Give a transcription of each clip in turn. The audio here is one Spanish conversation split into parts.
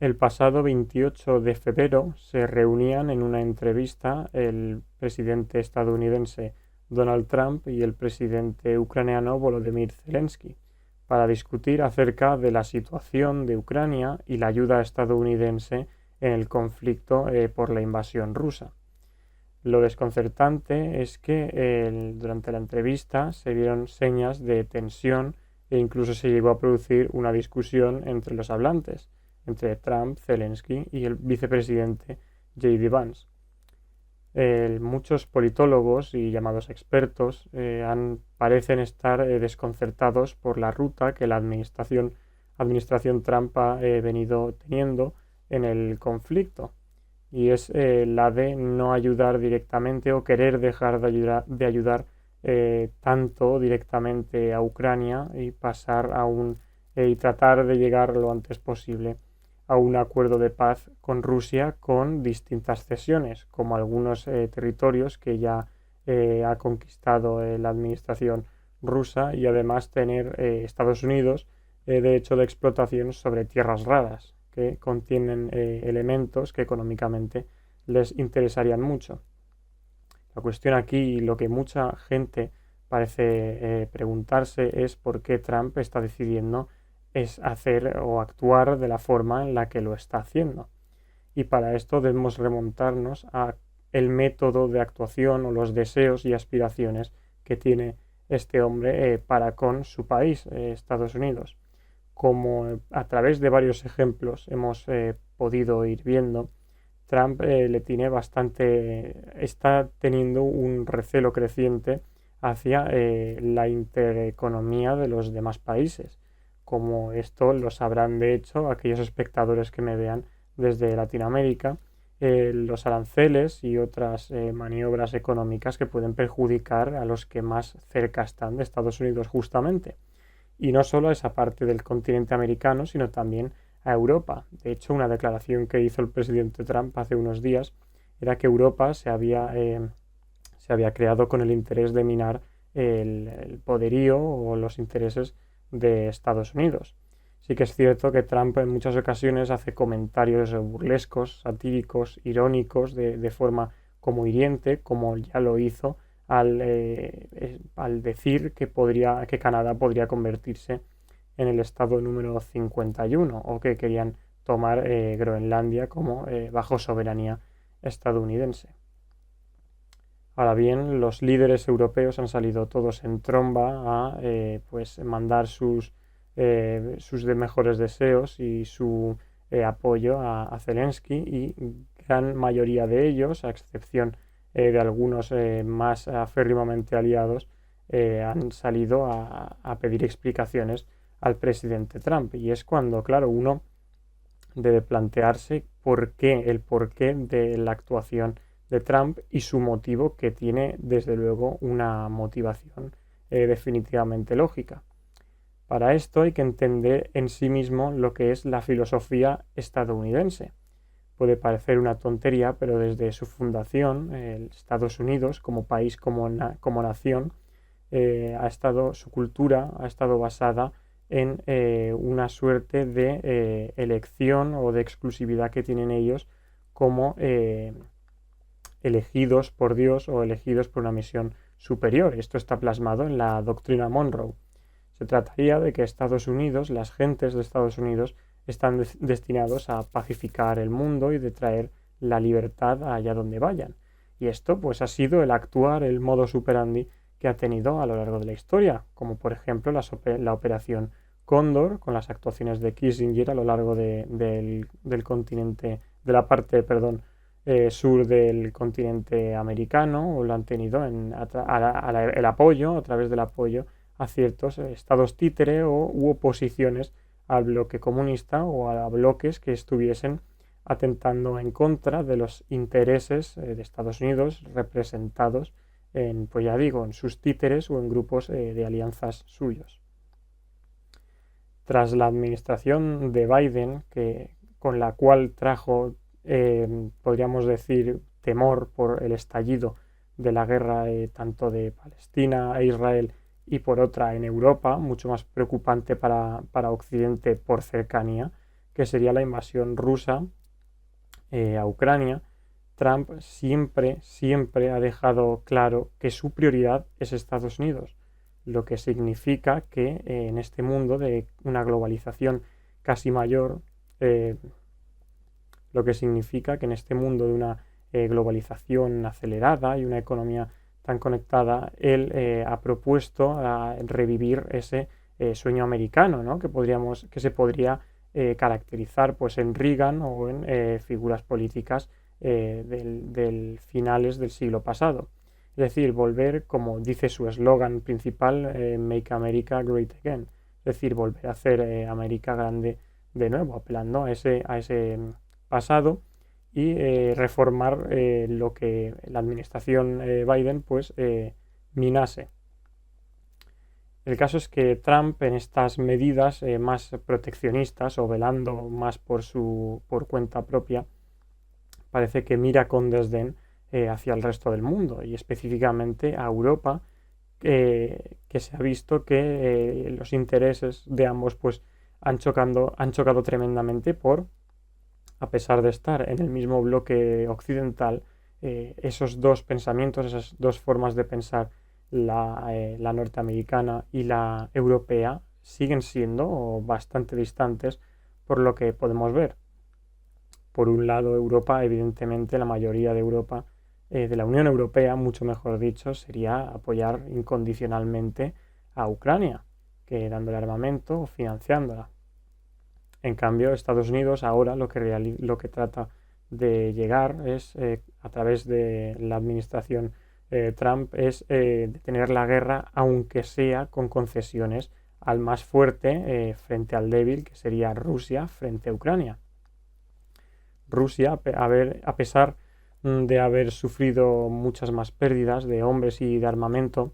El pasado 28 de febrero se reunían en una entrevista el presidente estadounidense Donald Trump y el presidente ucraniano Volodymyr Zelensky para discutir acerca de la situación de Ucrania y la ayuda estadounidense en el conflicto por la invasión rusa. Lo desconcertante es que durante la entrevista se vieron señas de tensión e incluso se llegó a producir una discusión entre los hablantes, entre Trump, Zelensky y el vicepresidente J.D. Vance. Muchos politólogos y llamados expertos parecen estar desconcertados por la ruta que la administración Trump ha venido teniendo en el conflicto, y es la de no ayudar directamente o querer dejar de ayudar tanto directamente a Ucrania y pasar y tratar de llegar lo antes posible a un acuerdo de paz con Rusia con distintas cesiones, como algunos territorios que ya ha conquistado la administración rusa, y además tener Estados Unidos derecho de explotación sobre tierras raras que contienen elementos que económicamente les interesarían mucho. La cuestión aquí, y lo que mucha gente parece preguntarse, es por qué Trump está decidiendo es hacer o actuar de la forma en la que lo está haciendo. Y para esto debemos remontarnos a el método de actuación o los deseos y aspiraciones que tiene este hombre para con su país, Estados Unidos. Como a través de varios ejemplos hemos podido ir viendo, Trump está teniendo un recelo creciente hacia la intereconomía de los demás países, como esto lo sabrán de hecho aquellos espectadores que me vean desde Latinoamérica, los aranceles y otras maniobras económicas que pueden perjudicar a los que más cerca están de Estados Unidos justamente. Y no solo a esa parte del continente americano, sino también a Europa. De hecho, una declaración que hizo el presidente Trump hace unos días era que Europa se había creado con el interés de minar el poderío o los intereses de Estados Unidos. Sí que es cierto que Trump en muchas ocasiones hace comentarios burlescos, satíricos, irónicos, de forma como hiriente, como ya lo hizo al decir que Canadá podría convertirse en el estado número 51, o que querían tomar Groenlandia como bajo soberanía estadounidense. Ahora bien, los líderes europeos han salido todos en tromba a pues mandar sus mejores deseos y su apoyo a Zelensky, y gran mayoría de ellos, a excepción de algunos más aférrimamente aliados, han salido a pedir explicaciones al presidente Trump. Y es cuando, claro, uno debe plantearse el porqué de la actuación de Trump y su motivo, que tiene desde luego una motivación definitivamente lógica. Para esto hay que entender en sí mismo lo que es la filosofía estadounidense. Puede parecer una tontería, pero desde su fundación, Estados Unidos como país, como nación, su cultura ha estado basada en una suerte de elección o de exclusividad que tienen ellos como elegidos por Dios o elegidos por una misión superior. Esto está plasmado en la doctrina Monroe. Se trataría de que Estados Unidos, las gentes de Estados Unidos, están destinados a pacificar el mundo y de traer la libertad allá donde vayan. Y esto pues ha sido el actuar, el modus operandi que ha tenido a lo largo de la historia, como por ejemplo la operación Cóndor, con las actuaciones de Kissinger a lo largo del continente, de la parte, perdón, sur del continente americano, o lo han tenido el apoyo, a través del apoyo a ciertos estados títere u oposiciones al bloque comunista o a bloques que estuviesen atentando en contra de los intereses de Estados Unidos representados pues ya digo, en sus títeres o en grupos de alianzas suyos. Tras la administración de Biden, con la cual trajo, podríamos decir, temor por el estallido de la guerra tanto de Palestina e Israel, y por otra en Europa, mucho más preocupante para Occidente por cercanía, que sería la invasión rusa a Ucrania. Trump siempre ha dejado claro que su prioridad es Estados Unidos, lo que significa que en este mundo de una globalización casi mayor, eh, lo que significa que en este mundo de una globalización acelerada y una economía tan conectada, él ha propuesto revivir ese sueño americano, ¿no? que se podría caracterizar pues, en Reagan o en figuras políticas del finales del siglo pasado. Es decir, volver, como dice su eslogan principal, Make America Great Again. Es decir, volver a hacer América grande de nuevo, apelando a ese pasado y reformar lo que la administración Biden pues minase. El caso es que Trump en estas medidas más proteccionistas o velando más por cuenta propia parece que mira con desdén hacia el resto del mundo y específicamente a Europa, que se ha visto que los intereses de ambos pues han chocado tremendamente a pesar de estar en el mismo bloque occidental, esos dos pensamientos, esas dos formas de pensar, la norteamericana y la europea, siguen siendo bastante distantes por lo que podemos ver. Por un lado, Europa, evidentemente, la mayoría de Europa, de la Unión Europea, mucho mejor dicho, sería apoyar incondicionalmente a Ucrania, que dándole armamento o financiándola. En cambio, Estados Unidos ahora lo que trata de llegar es, a través de la administración Trump, es detener la guerra, aunque sea con concesiones al más fuerte frente al débil, que sería Rusia frente a Ucrania. Rusia, a pesar de haber sufrido muchas más pérdidas de hombres y de armamento,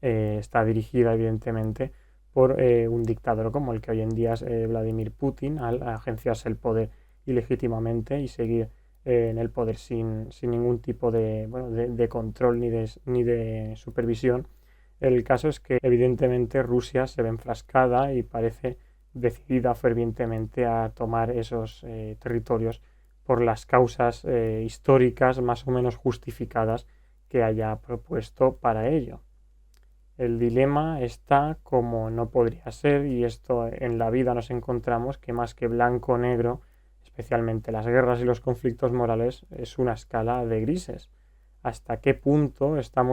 está dirigida evidentemente por un dictador como el que hoy en día es Vladimir Putin, al agenciarse el poder ilegítimamente y seguir en el poder sin ningún tipo de control ni de supervisión. El caso es que evidentemente Rusia se ve enfrascada y parece decidida fervientemente a tomar esos territorios por las causas históricas más o menos justificadas que haya propuesto para ello. El dilema está como no podría ser, y esto en la vida nos encontramos que más que blanco o negro, especialmente las guerras y los conflictos morales, es una escala de grises. ¿Hasta qué punto están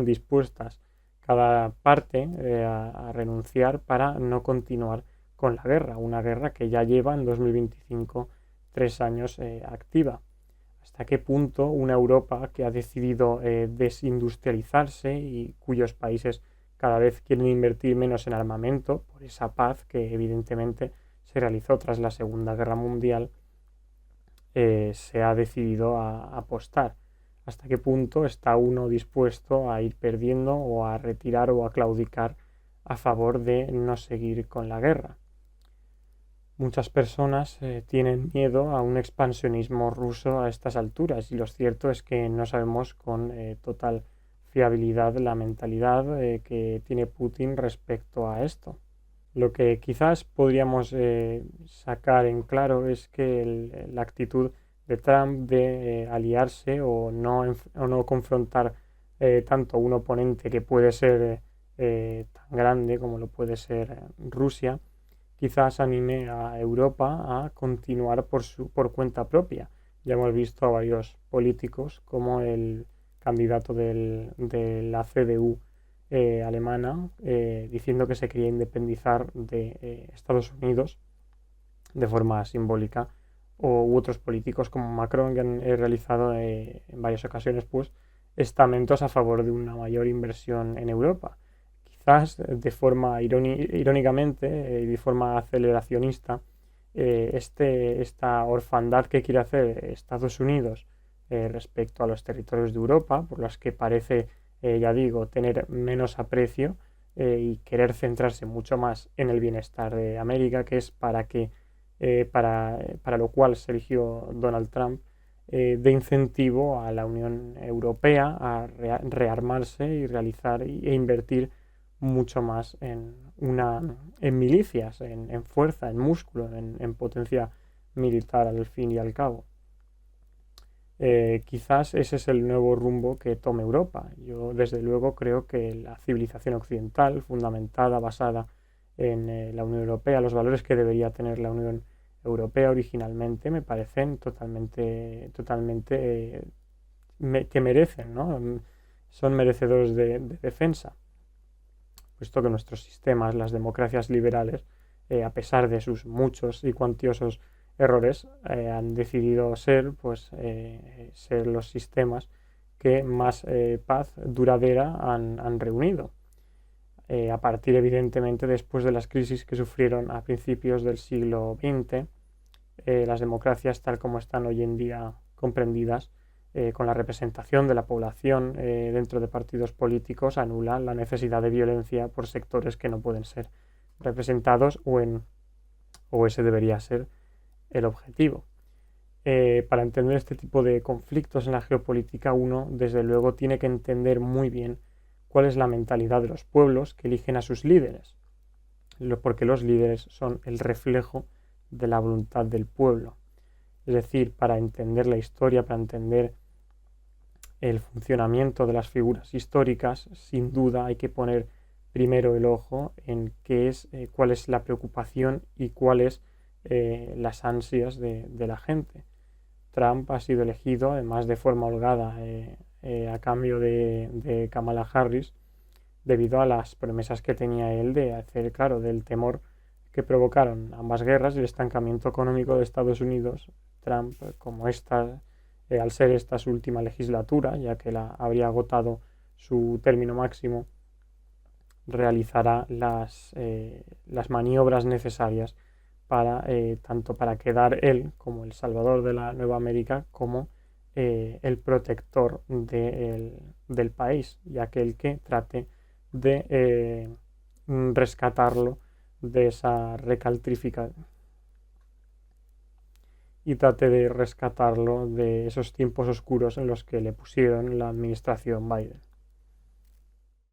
dispuestas cada parte a renunciar para no continuar con la guerra? Una guerra que ya lleva en 2025 3 años activa. ¿Hasta qué punto una Europa que ha decidido desindustrializarse y cuyos países cada vez quieren invertir menos en armamento por esa paz que evidentemente se realizó tras la Segunda Guerra Mundial, se ha decidido a apostar? ¿Hasta qué punto está uno dispuesto a ir perdiendo o a retirar o a claudicar a favor de no seguir con la guerra? Muchas personas tienen miedo a un expansionismo ruso a estas alturas y lo cierto es que no sabemos con total fiabilidad la mentalidad que tiene Putin respecto a esto. Lo que quizás podríamos sacar en claro es que la actitud de Trump de aliarse o no confrontar tanto un oponente que puede ser tan grande como lo puede ser Rusia, quizás anime a Europa a continuar por cuenta propia. Ya hemos visto a varios políticos como el candidato de la CDU alemana diciendo que se quería independizar de Estados Unidos de forma simbólica, u otros políticos como Macron que han realizado en varias ocasiones pues estamentos a favor de una mayor inversión en Europa. Quizás de forma irónicamente y de forma aceleracionista, esta orfandad que quiere hacer Estados Unidos respecto a los territorios de Europa, por los que parece, ya digo, tener menos aprecio y querer centrarse mucho más en el bienestar de América, que es para lo cual se eligió Donald Trump, de incentivo a la Unión Europea a rearmarse y realizar e invertir mucho más en milicias, en fuerza, en músculo, en potencia militar al fin y al cabo. Quizás ese es el nuevo rumbo que tome Europa. Yo desde luego creo que la civilización occidental, fundamentada, basada en la Unión Europea, los valores que debería tener la Unión Europea originalmente, me parecen totalmente que merecen, ¿no? Son merecedores de defensa, puesto que nuestros sistemas, las democracias liberales, a pesar de sus muchos y cuantiosos errores, han decidido ser los sistemas que más paz duradera han reunido. A partir, evidentemente, después de las crisis que sufrieron a principios del siglo XX, las democracias tal como están hoy en día comprendidas, con la representación de la población dentro de partidos políticos, anulan la necesidad de violencia por sectores que no pueden ser representados o ese debería ser el objetivo. Para entender este tipo de conflictos en la geopolítica, uno desde luego tiene que entender muy bien cuál es la mentalidad de los pueblos que eligen a sus líderes, porque los líderes son el reflejo de la voluntad del pueblo. Es decir, para entender la historia, para entender el funcionamiento de las figuras históricas, sin duda hay que poner primero el ojo en cuál es la preocupación y cuáles las ansias de la gente. Trump ha sido elegido, además de forma holgada, a cambio de Kamala Harris, debido a las promesas que tenía él de hacer, claro, del temor que provocaron ambas guerras y el estancamiento económico de Estados Unidos. Trump, como al ser esta su última legislatura, ya que habría agotado su término máximo, realizará las maniobras necesarias tanto para quedar él como el salvador de la Nueva América, como el protector del país, y aquel que trate de rescatarlo de esa recaltrificación y trate de rescatarlo de esos tiempos oscuros en los que le pusieron la administración Biden.